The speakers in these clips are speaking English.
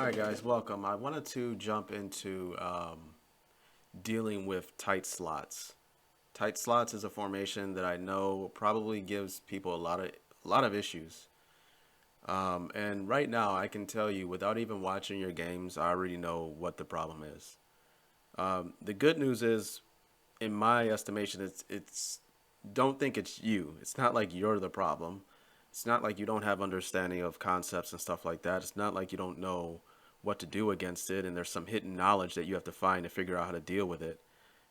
Alright guys, welcome. I wanted to jump into dealing with tight slots. Tight slots is a formation that I know probably gives people a lot of issues. And right now I can tell you without even watching your games, I already know what the problem is. The good news is, in my estimation, it's don't think it's you. It's not like you're the problem. It's not like you don't have understanding of concepts and stuff like that. It's not like you don't know what to do against it and there's some hidden knowledge that you have to find to figure out how to deal with it.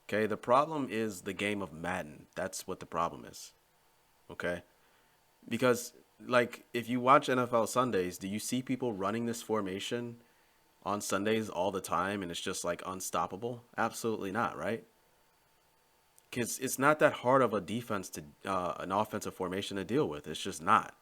Okay, the problem is the game of Madden. That's what the problem is. Okay? Because like if you watch NFL Sundays, do you see people running this formation on Sundays all the time and it's just like unstoppable? Absolutely not, right? Because it's not that hard of a defense to an offensive formation to deal with. It's just not.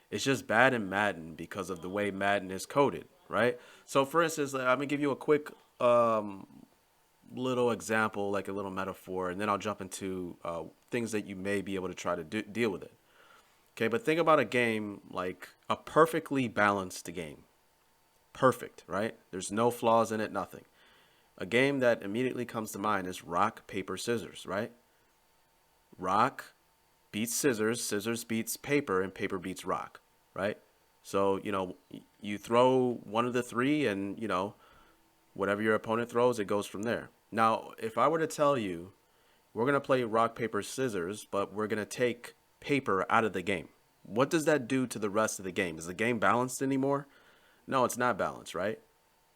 It's just bad in Madden because of the way Madden is coded, right? So, for instance, I'm gonna give you a quick little example, like a little metaphor, and then I'll jump into things that you may be able to try to deal with it. Okay, but think about a game like a perfectly balanced game. Perfect, right? There's no flaws in it, nothing. A game that immediately comes to mind is rock, paper, scissors, right? Rock beats scissors, scissors beats paper, and paper beats rock, right? So, you throw one of the three, and, whatever your opponent throws, it goes from there. Now, if I were to tell you, we're going to play rock, paper, scissors, but we're going to take paper out of the game, what does that do to the rest of the game? Is the game balanced anymore? No, it's not balanced, right?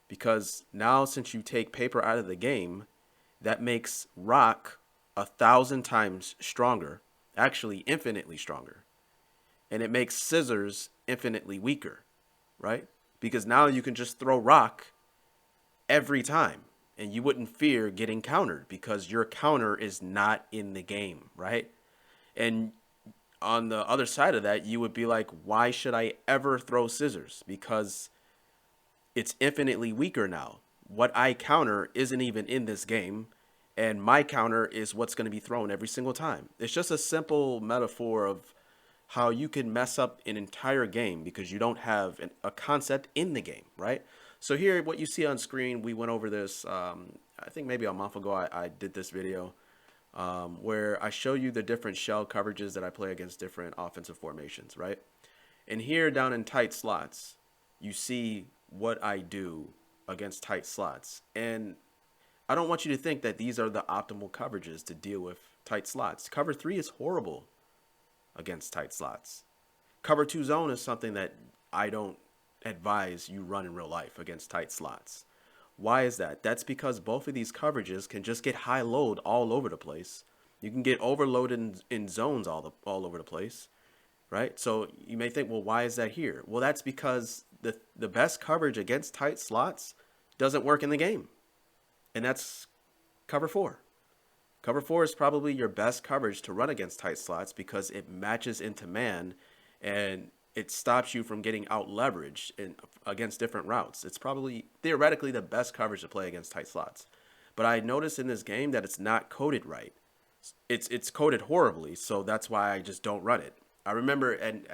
Because now, since you take paper out of the game, that makes rock 1,000 times stronger, actually infinitely stronger. And it makes scissors infinitely weaker, right? Because now you can just throw rock every time and you wouldn't fear getting countered because your counter is not in the game, right? And on the other side of that, you would be like, why should I ever throw scissors? Because it's infinitely weaker now. What I counter isn't even in this game, and my counter is what's going to be thrown every single time. It's just a simple metaphor of how you can mess up an entire game because you don't have a concept in the game, right? So here, what you see on screen, we went over this. I think maybe a month ago, I did this video where I show you the different shell coverages that I play against different offensive formations, right? And here down in tight slots, you see what I do against tight slots. And I don't want you to think that these are the optimal coverages to deal with tight slots. Cover 3 is horrible against tight slots. Cover 2 zone is something that I don't advise you run in real life against tight slots. Why is that? That's because both of these coverages can just get high load all over the place. You can get overloaded in zones all over the place, right? So you may think, well, why is that here? Well, that's because the best coverage against tight slots doesn't work in the game, and that's cover 4. Cover 4 is probably your best coverage to run against tight slots because it matches into man and it stops you from getting out leveraged against different routes. It's probably theoretically the best coverage to play against tight slots. But I noticed in this game that it's not coded right. It's coded horribly, so that's why I just don't run it. I remember, and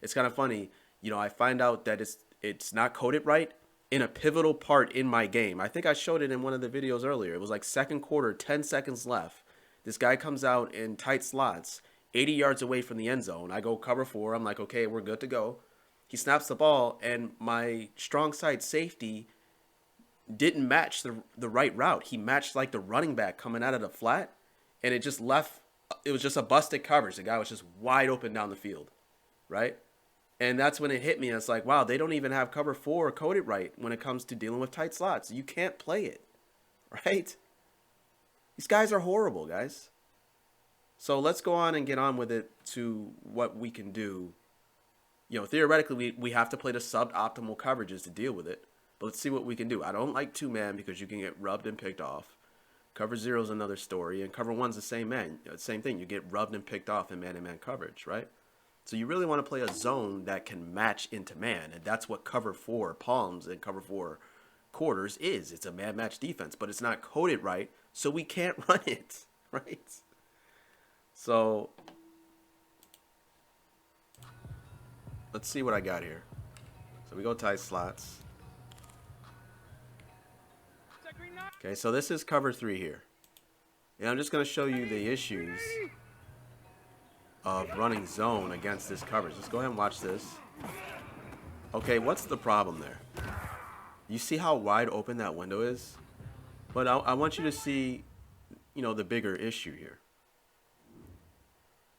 it's kind of funny, I find out that it's not coded right in a pivotal part in my game. I think I showed it in one of the videos earlier. It was like second quarter, 10 seconds left. This guy comes out in tight slots, 80 yards away from the end zone. I go cover 4. I'm like, okay, we're good to go. He snaps the ball, and my strong side safety didn't match the right route. He matched like the running back coming out of the flat, and it just left. It was just a busted coverage. The guy was just wide open down the field, right? And that's when it hit me. It's like, wow, they don't even have cover 4 coded right when it comes to dealing with tight slots. You can't play it, right? These guys are horrible, guys. So let's go on and get on with it to what we can do. Theoretically, we have to play the suboptimal coverages to deal with it. But let's see what we can do. I don't like 2-man because you can get rubbed and picked off. Cover 0 is another story. And cover 1 is the same thing. You get rubbed and picked off in man-to-man coverage, right? So you really want to play a zone that can match into man. And that's what cover 4 palms and cover 4 quarters is. It's a man match defense, but it's not coded right, so we can't run it, right? So let's see what I got here. So we go tight slots. Okay, so this is cover 3 here. And I'm just going to show you the issues of running zone against this coverage. Let's go ahead and watch this. Okay, what's the problem there? You see how wide open that window is? But I want you to see, the bigger issue here.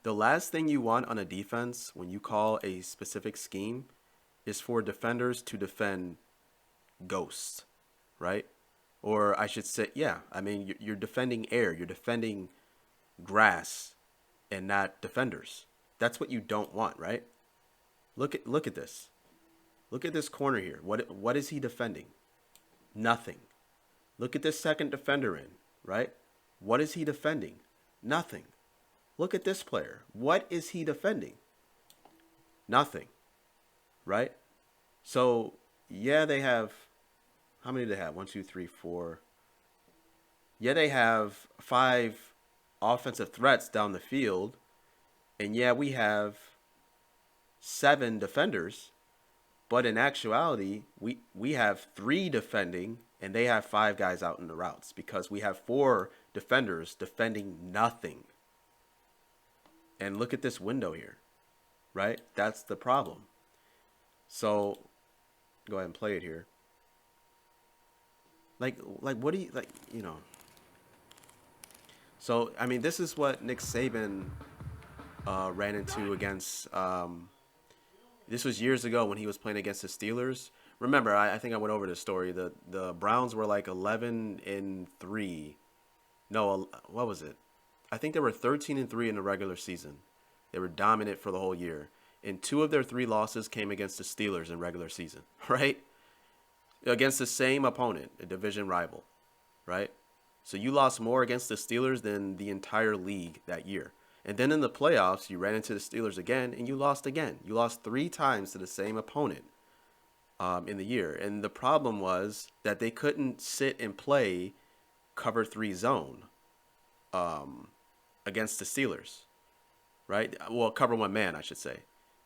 The last thing you want on a defense when you call a specific scheme is for defenders to defend ghosts, right? Or I should say, yeah, I mean, you're defending air, you're defending grass and not defenders. That's what you don't want, right? Look at this. Look at this corner here. What is he defending? Nothing. Look at this second defender in, right? What is he defending? Nothing. Look at this player. What is he defending? Nothing. Right? So, yeah, they have, how many do they have? 1, 2, 3, 4. Yeah, they have 5 offensive threats down the field. And yeah, we have 7 defenders. But in actuality, we have 3 defending and they have 5 guys out in the routes because we have 4 defenders defending nothing. And look at this window here, right? That's the problem. So go ahead and play it here. Like what do you, So, I mean, this is what Nick Saban ran into against, this was years ago when he was playing against the Steelers. Remember, I think I went over this story. The Browns were like 11-3. No, what was it? I think they were 13-3 in the regular season. They were dominant for the whole year. And 2 of their 3 losses came against the Steelers in regular season, right? Against the same opponent, a division rival, right? So you lost more against the Steelers than the entire league that year. And then in the playoffs, you ran into the Steelers again, and you lost again. You lost 3 times to the same opponent in the year. And the problem was that they couldn't sit and play cover 3 zone against the Steelers, right? Well, cover 1 man, I should say.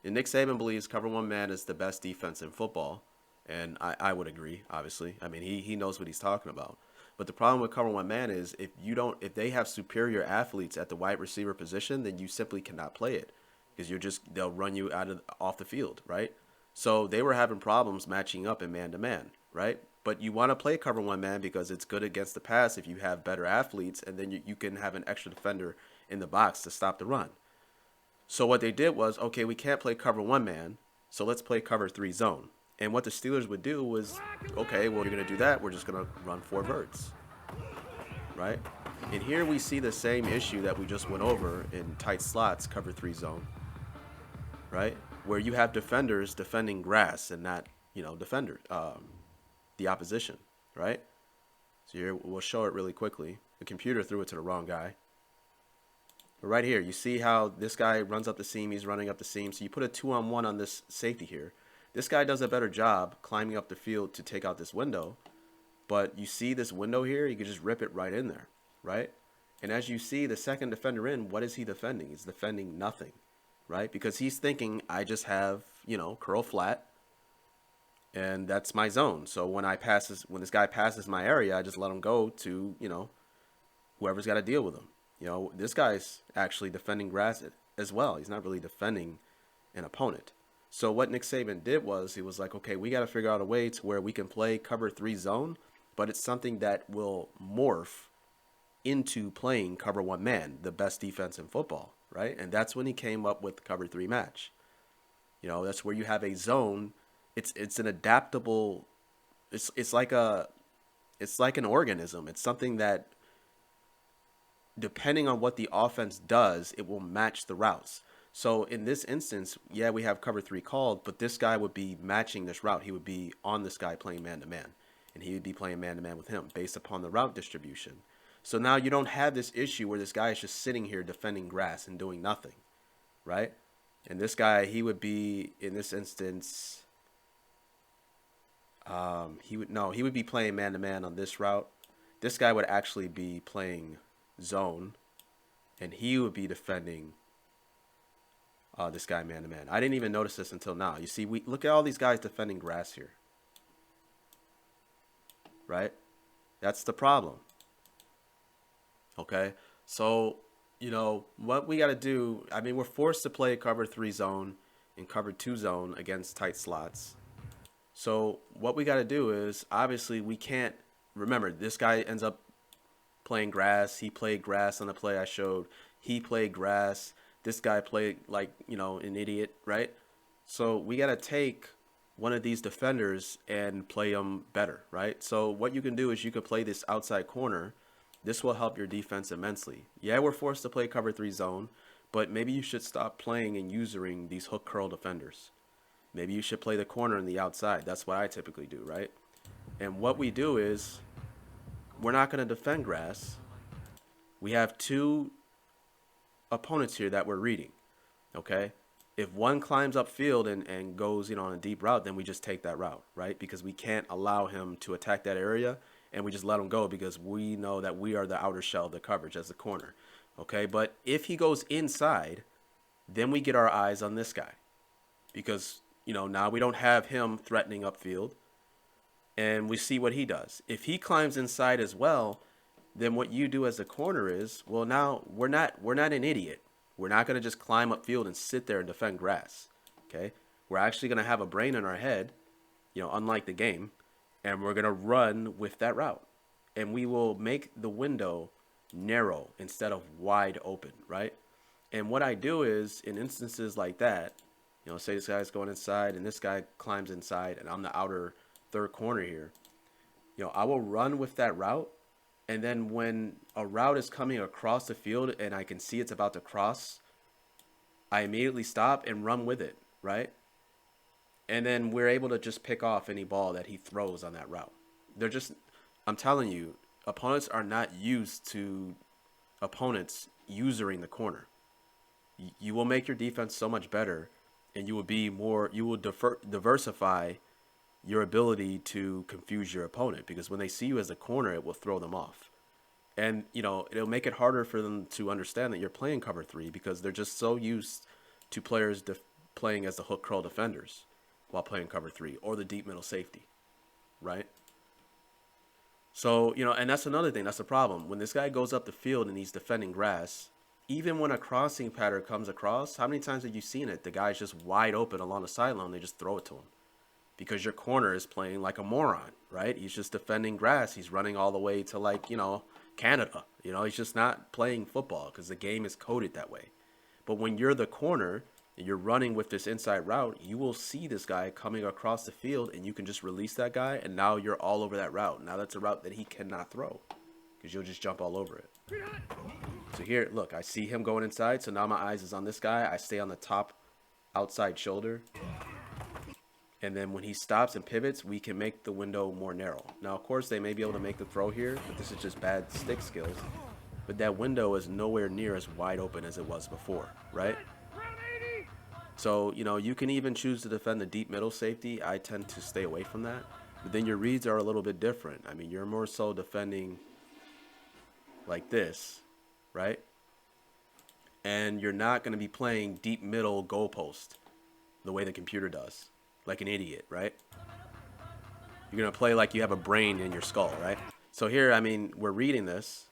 And Nick Saban believes cover 1 man is the best defense in football. And I would agree, obviously. I mean, he knows what he's talking about. But the problem with cover 1 man is if they have superior athletes at the wide receiver position, then you simply cannot play it because they'll run you off the field, right? So they were having problems matching up in man to man, right? But you want to play cover 1 man because it's good against the pass if you have better athletes, and then you can have an extra defender in the box to stop the run. So what they did was, okay, we can't play cover 1 man, so let's play cover 3 zone. And what the Steelers would do was, okay, well, you're going to do that. We're just going to run 4 verts, right? And here we see the same issue that we just went over in tight slots, cover 3 zone, right? Where you have defenders defending grass and not, the opposition, right? So here, we'll show it really quickly. The computer threw it to the wrong guy. But right here, you see how this guy runs up the seam. He's running up the seam. So you put a 2-on-1 on this safety here. This guy does a better job climbing up the field to take out this window. But you see this window here? You can just rip it right in there, right? And as you see, the second defender in, what is he defending? He's defending nothing, right? Because he's thinking, I just have, curl flat, and that's my zone. So when this guy passes my area, I just let him go to, whoever's got to deal with him. This guy's actually defending grass as well. He's not really defending an opponent. So what Nick Saban did was he was like, okay, we got to figure out a way to where we can play cover 3 zone, but it's something that will morph into playing cover 1 man, the best defense in football, right? And that's when he came up with cover 3 match. That's where you have a zone. It's an adaptable. It's like an organism. It's something that, depending on what the offense does, it will match the routes. So in this instance, yeah, we have cover 3 called, but this guy would be matching this route. He would be on this guy playing man-to-man, and he would be playing man-to-man with him based upon the route distribution. So now you don't have this issue where this guy is just sitting here defending grass and doing nothing, right? And this guy, he would be, in this instance, he would be playing man-to-man on this route. This guy would actually be playing zone, and he would be defending this guy man-to-man. I didn't even notice this until now. You see, look at all these guys defending grass here, right? That's the problem. Okay. So, what we got to do, I mean, we're forced to play cover three zone and cover two zone against tight slots. So, what we got to do is obviously we can't remember this guy ends up playing grass. He played grass on the play I showed. He played grass. This guy played like, an idiot, right? So we got to take one of these defenders and play them better, right? So what you can do is you can play this outside corner. This will help your defense immensely. Yeah, we're forced to play cover three zone, but maybe you should stop playing and using these hook curl defenders. Maybe you should play the corner and the outside. That's what I typically do, right? And what we do is we're not going to defend grass. We have two opponents here that we're reading, okay? If one climbs upfield and goes, on a deep route, then we just take that route, right? Because we can't allow him to attack that area, and we just let him go because we know that we are the outer shell of the coverage as the corner, okay? But if he goes inside, then we get our eyes on this guy because, now we don't have him threatening upfield, and we see what he does. If he climbs inside as well, then what you do as a corner is, well, now we're not an idiot. We're not going to just climb upfield and sit there and defend grass. Okay? We're actually going to have a brain in our head, unlike the game, and we're going to run with that route. And we will make the window narrow instead of wide open, right? And what I do is in instances like that, say this guy's going inside and this guy climbs inside and I'm the outer third corner here, I will run with that route. And then when a route is coming across the field and I can see it's about to cross, I immediately stop and run with it, right? And then we're able to just pick off any ball that he throws on that route. I'm telling you, opponents are not used to opponents using the corner. You will make your defense so much better, and you will diversify your ability to confuse your opponent because when they see you as a corner, it will throw them off. And, it'll make it harder for them to understand that you're playing cover three because they're just so used to players playing as the hook curl defenders while playing cover three or the deep middle safety, right? So, and that's another thing. That's the problem. When this guy goes up the field and he's defending grass, even when a crossing pattern comes across, how many times have you seen it? The guy's just wide open along the sideline. They just throw it to him. Because your corner is playing like a moron, right? He's just defending grass. He's running all the way to Canada. He's just not playing football because the game is coded that way. But when you're the corner and you're running with this inside route, you will see this guy coming across the field and you can just release that guy and now you're all over that route. Now that's a route that he cannot throw because you'll just jump all over it. So here, look, I see him going inside. So now my eyes is on this guy. I stay on the top outside shoulder. And then when he stops and pivots, we can make the window more narrow. Now, of course, they may be able to make the throw here, but this is just bad stick skills. But that window is nowhere near as wide open as it was before, right? So, you can even choose to defend the deep middle safety. I tend to stay away from that. But then your reads are a little bit different. I mean, you're more so defending like this, right? And you're not going to be playing deep middle goalpost the way the computer does. Like an idiot, right? You're going to play like you have a brain in your skull, right? So here, I mean, we're reading this,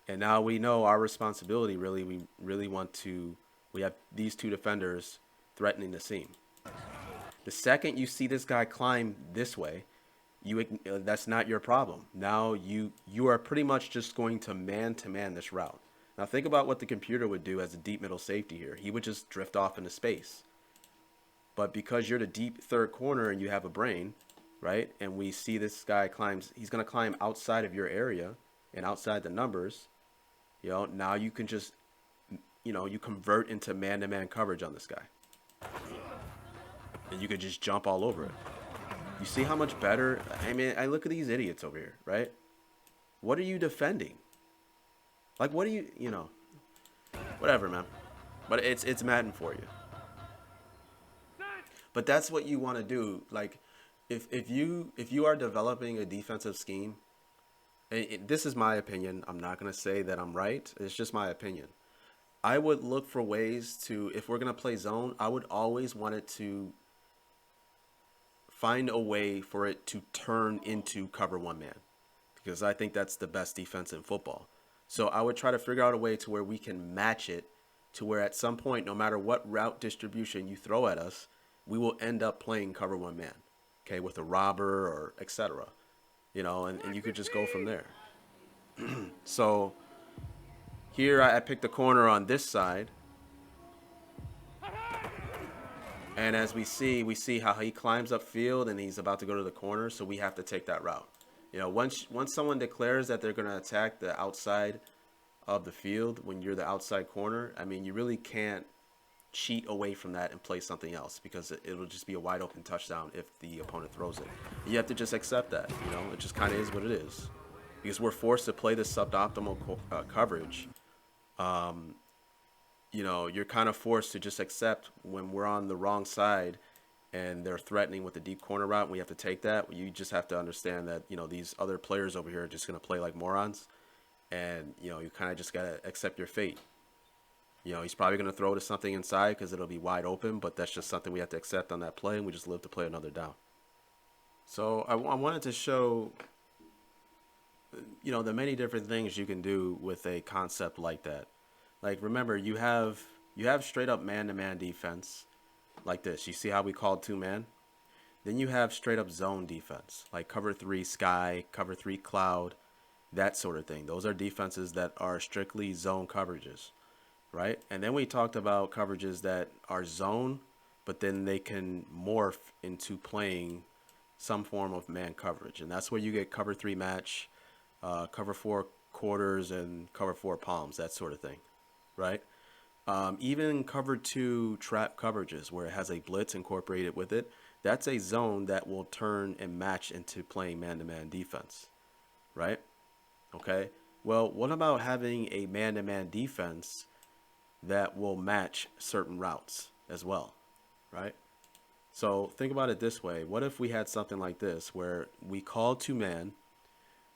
and now we know our responsibility, really. We really we have these two defenders threatening the seam. The second you see this guy climb this way, that's not your problem. Now you are pretty much just going to man this route. Now think about what the computer would do as a deep middle safety here. He would just drift off into space. But because you're the deep third corner and you have a brain, right? And we see this guy he's going to climb outside of your area and outside the numbers. Now you can just, you convert into man-to-man coverage on this guy. And you can just jump all over it. You see how much better? I mean, I look at these idiots over here, right? What are you defending? Like, what do whatever, man. But it's Madden for you. But that's what you want to do. Like, if you are developing a defensive scheme, this is my opinion. I'm not going to say that I'm right. It's just my opinion. I would look for ways to, if we're going to play zone, I would always want it to find a way for it to turn into cover one man. because I think that's the best defense in football. So I would try to figure out a way to where we can match it to where at some point, no matter what route distribution you throw at us, we will end up playing cover one man, okay, with a robber or etc. And you could just go from there. So here I picked the corner on this side, and as we see how he climbs up field and he's about to go to the corner, so we have to take that route. Once someone declares that they're going to attack the outside of the field when you're the outside corner, I mean, you really can't cheat away from that and play something else because it'll just be a wide open touchdown if the opponent throws it. You have to just accept that. It just kind of is what it is because we're forced to play this suboptimal coverage. You're kind of forced to just accept when we're on the wrong side and they're threatening with the deep corner route and we have to take that. You just have to understand that, these other players over here are just going to play like morons. And, you kind of just got to accept your fate. He's probably going to throw to something inside because it'll be wide open, but that's just something we have to accept on that play, and we just live to play another down. So I wanted to show, the many different things you can do with a concept like that. Like, remember, you have straight up man-to-man defense like this. You see how we called two-man? Then you have straight up zone defense, like cover 3 sky, cover 3 cloud, that sort of thing. Those are defenses that are strictly zone coverages, right? And then we talked about coverages that are zone, but then they can morph into playing some form of man coverage. And that's where you get cover 3 match, cover 4 quarters, and cover 4 palms, that sort of thing, right? Even cover 2 trap coverages where it has a blitz incorporated with it, that's a zone that will turn and match into playing man-to-man defense, right? Okay, well, what about having a man-to-man defense that will match certain routes as well, right? So think about it this way. What if we had something like this where we call two-man,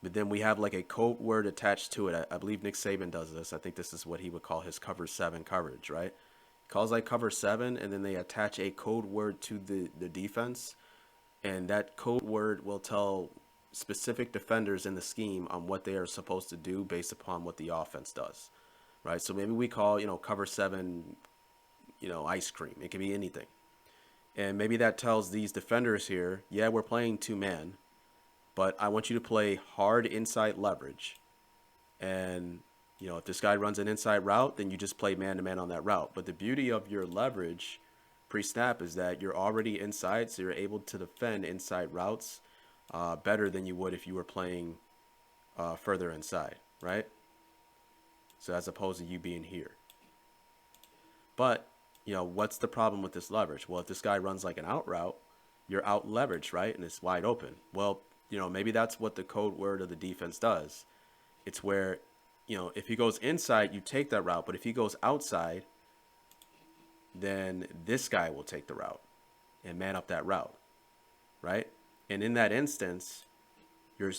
but then we have like a code word attached to it? I believe Nick Saban does this. I think this is what he would call his cover 7 coverage, right? He calls like cover 7, and then they attach a code word to the defense, and that code word will tell specific defenders in the scheme on what they are supposed to do based upon what the offense does, right? So maybe we call, cover 7, ice cream. It can be anything. And maybe that tells these defenders here, yeah, we're playing two-man, but I want you to play hard inside leverage. And, if this guy runs an inside route, then you just play man-to-man on that route. But the beauty of your leverage pre-snap is that you're already inside, so you're able to defend inside routes better than you would if you were playing further inside, right? So as opposed to you being here. But, what's the problem with this leverage? Well, if this guy runs like an out route, you're out leverage, right? And it's wide open. Well, maybe that's what the code word of the defense does. It's where, if he goes inside, you take that route. But if he goes outside, then this guy will take the route and man up that route, right? And in that instance, your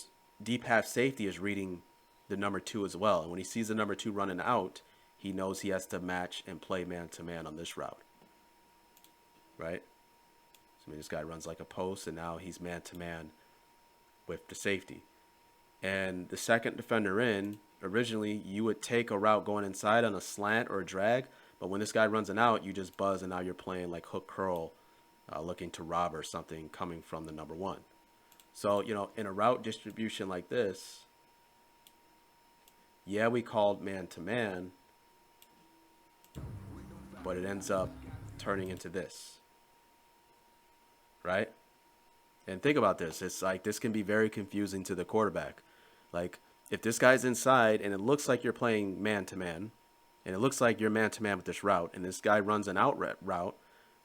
deep half safety is reading the number 2 as well. And when he sees the number 2 running out, he knows he has to match and play man-to-man on this route, right? So this guy runs like a post, and now he's man-to-man with the safety. And the second defender in, originally, you would take a route going inside on a slant or a drag, but when this guy runs an out, you just buzz, and now you're playing like hook curl, looking to rob or something coming from the number 1. So, in a route distribution like this, yeah, we called man-to-man, but it ends up turning into this, right? And think about this. It's like this can be very confusing to the quarterback. Like, if this guy's inside and it looks like you're playing man-to-man, and it looks like you're man-to-man with this route, and this guy runs an out route,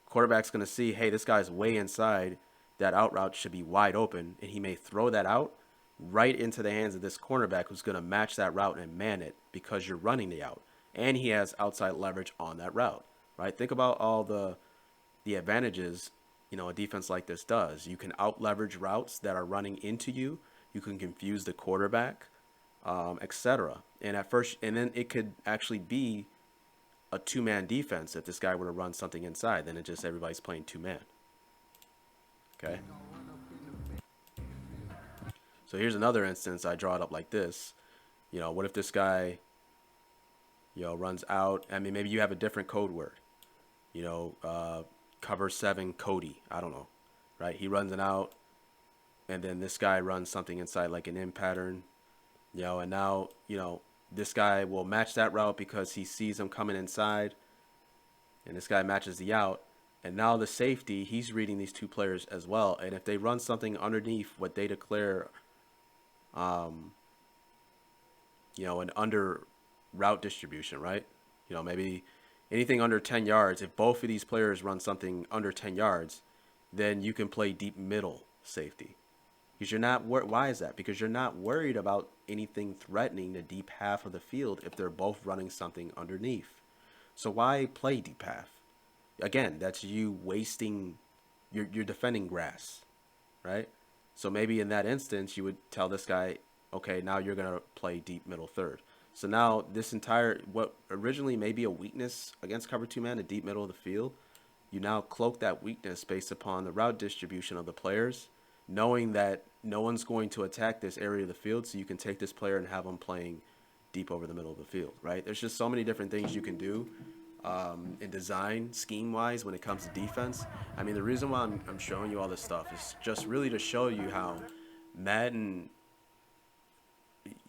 quarterback's going to see, hey, this guy's way inside. That out route should be wide open, and he may throw that out right into the hands of this cornerback who's going to match that route and man it because you're running the out. And he has outside leverage on that route, right? Think about all the advantages, a defense like this does. You can out leverage routes that are running into you. You can confuse the quarterback, etc. And then it could actually be a two-man defense if this guy were to run something inside. Then everybody's playing two-man. Okay. So here's another instance. I draw it up like this. What if this guy, runs out? I mean, maybe you have a different code word. Cover 7 Cody. I don't know, right? He runs it out, and then this guy runs something inside like an in pattern, and now, this guy will match that route because he sees him coming inside, and this guy matches the out. And now the safety, he's reading these two players as well. And if they run something underneath what they declare, an under route distribution, right? Maybe anything under 10 yards. If both of these players run something under 10 yards, then you can play deep middle safety. Because you're not, why is that? Because you're not worried about anything threatening the deep half of the field if they're both running something underneath. So why play deep half? Again, that's you wasting, you're defending grass, right? So maybe in that instance, you would tell this guy, okay, now you're going to play deep middle third. So now this entire, what originally may be a weakness against cover 2 man, the deep middle of the field, you now cloak that weakness based upon the route distribution of the players, knowing that no one's going to attack this area of the field, so you can take this player and have them playing deep over the middle of the field, right? There's just so many different things you can do in design, scheme-wise, when it comes to defense. I mean, the reason why I'm showing you all this stuff is just really to show you how Madden,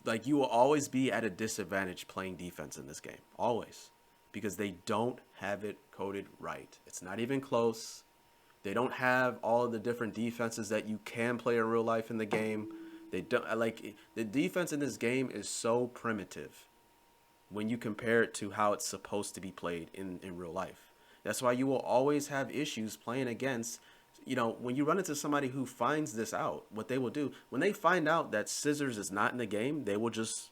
like, you will always be at a disadvantage playing defense in this game. Always. Because they don't have it coded right. It's not even close. They don't have all of the different defenses that you can play in real life in the game. They don't, like, the defense in this game is so primitive when you compare it to how it's supposed to be played in real life. That's why you will always have issues playing against, when you run into somebody who finds this out, what they will do, when they find out that scissors is not in the game, they will just,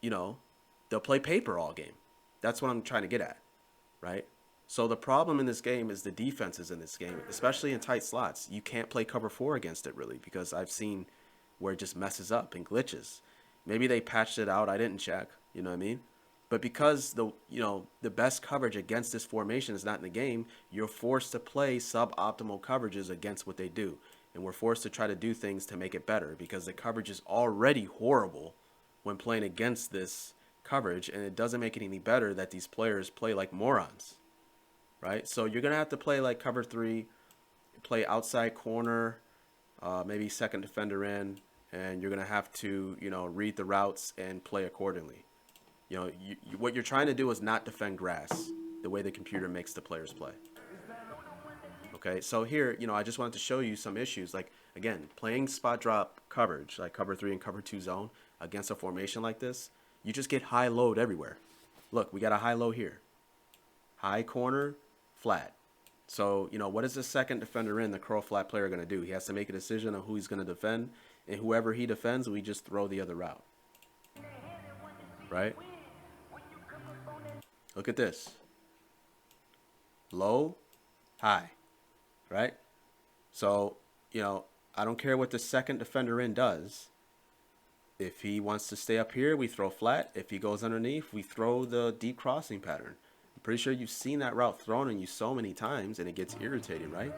they'll play paper all game. That's what I'm trying to get at, right? So the problem in this game is the defenses in this game, especially in tight slots. You can't play cover 4 against it, really, because I've seen where it just messes up and glitches. Maybe they patched it out. I didn't check. You know what I mean? But because the best coverage against this formation is not in the game, you're forced to play suboptimal coverages against what they do. And we're forced to try to do things to make it better because the coverage is already horrible when playing against this coverage, and it doesn't make it any better that these players play like morons, right? So you're going to have to play like cover 3, play outside corner, maybe second defender in, and you're going to have to, read the routes and play accordingly. What you're trying to do is not defend grass the way the computer makes the players play. Okay, so here, I just wanted to show you some issues. Like, again, playing spot drop coverage, like cover 3 and cover 2 zone against a formation like this, you just get high load everywhere. Look, we got a high low here. High corner, flat. So, what is the second defender in, the curl flat player, going to do? He has to make a decision on who he's going to defend. And whoever he defends, we just throw the other route. Right? Look at this. Low, high. Right? So, I don't care what the second defender in does. If he wants to stay up here, we throw flat. If he goes underneath, we throw the deep crossing pattern. I'm pretty sure you've seen that route thrown on you so many times, and it gets irritating, right?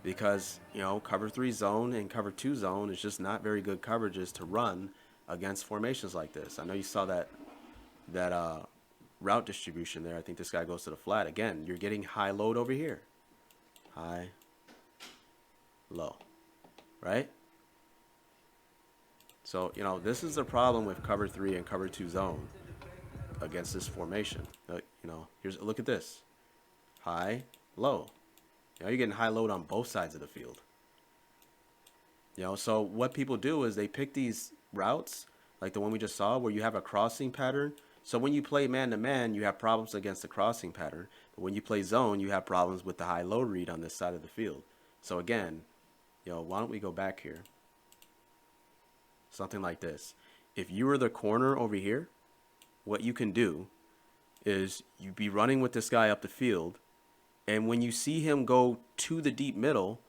Because, cover 3 zone and cover 2 zone is just not very good coverages to run against formations like this. I know you saw that route distribution there. I think this guy goes to the flat. Again, you're getting high load over here. High, low, right? So, this is the problem with cover 3 and cover 2 zone against this formation. Look at this. High, low. You're getting high load on both sides of the field. So what people do is they pick these routes, like the one we just saw, where you have a crossing pattern. So when you play man-to-man, you have problems against the crossing pattern. But when you play zone, you have problems with the high-low read on this side of the field. So again, why don't we go back here? Something like this. If you were the corner over here, what you can do is you be running with this guy up the field, and when you see him go to the deep middle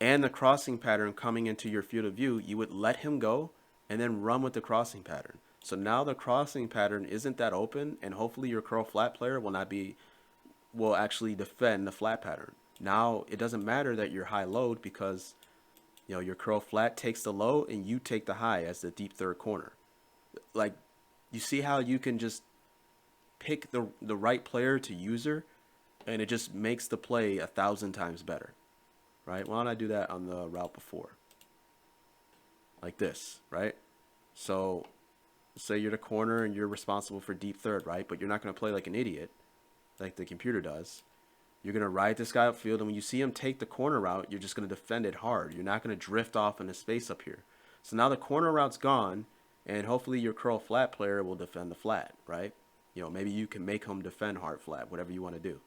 and the crossing pattern coming into your field of view, you would let him go and then run with the crossing pattern. So now the crossing pattern isn't that open, and hopefully your curl flat player will actually defend the flat pattern. Now it doesn't matter that you're high load because You know, your curl flat takes the low and you take the high as the deep third corner. Like, you see how you can just pick the right player to use her, and it just makes the play 1,000 times better, right? Why don't I do that on the route before? Like this, right? So say you're the corner and you're responsible for deep third, right? But you're not going to play like an idiot, like the computer does. You're going to ride this guy upfield, and when you see him take the corner route, you're just going to defend it hard. You're not going to drift off into space up here. So now the corner route's gone, and hopefully your curl flat player will defend the flat, right? You know, maybe you can make him defend hard flat, whatever you want to do.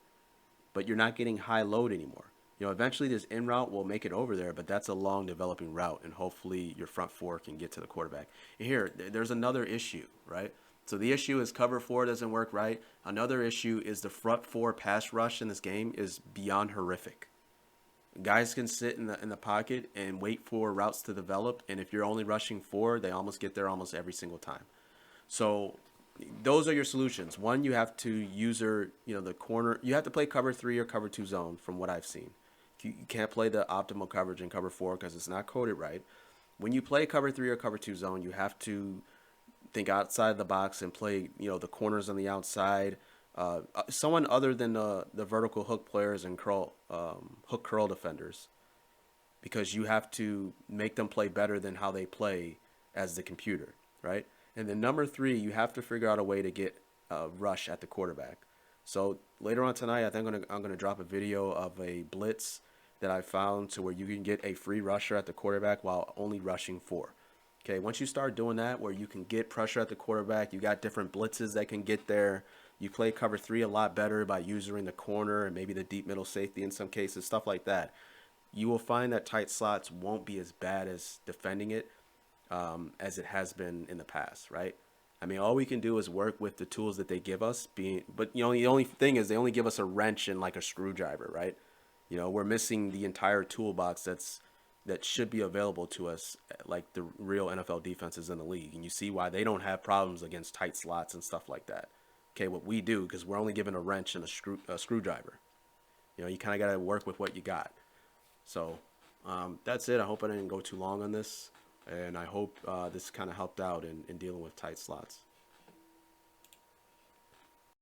But you're not getting high load anymore. You know, eventually this in route will make it over there, but that's a long developing route, and hopefully your front four can get to the quarterback. And here, there's another issue, right? So the issue is cover four doesn't work right. Another issue is the front four pass rush in this game is beyond horrific. Guys can sit in the pocket and wait for routes to develop, and if you're only rushing four, they almost get there almost every single time. So those are your solutions. One, you have to the corner. You have to play cover three or cover two zone from what I've seen. You can't play the optimal coverage in cover four because it's not coded right. When you play cover three or cover two zone, you have to think outside the box and play, the corners on the outside. Someone other than the vertical hook players and hook curl defenders, because you have to make them play better than how they play as the computer, right? And then number three, you have to figure out a way to get a rush at the quarterback. So later on tonight, I think I'm gonna drop a video of a blitz that I found to where you can get a free rusher at the quarterback while only rushing four. Okay, once you start doing that, where you can get pressure at the quarterback, you got different blitzes that can get there. You play cover three a lot better by using the corner and maybe the deep middle safety in some cases, stuff like that. You will find that tight slots won't be as bad as defending it as it has been in the past, right? I mean, all we can do is work with the tools that they give us. But the only thing is they only give us a wrench and like a screwdriver, right? We're missing the entire toolbox that should be available to us, like the real NFL defenses in the league. And you see why they don't have problems against tight slots and stuff like that. Okay, what we do, because we're only given a wrench and a screwdriver. You kind of got to work with what you got. So that's it. I hope I didn't go too long on this. And I hope this kind of helped out in dealing with tight slots.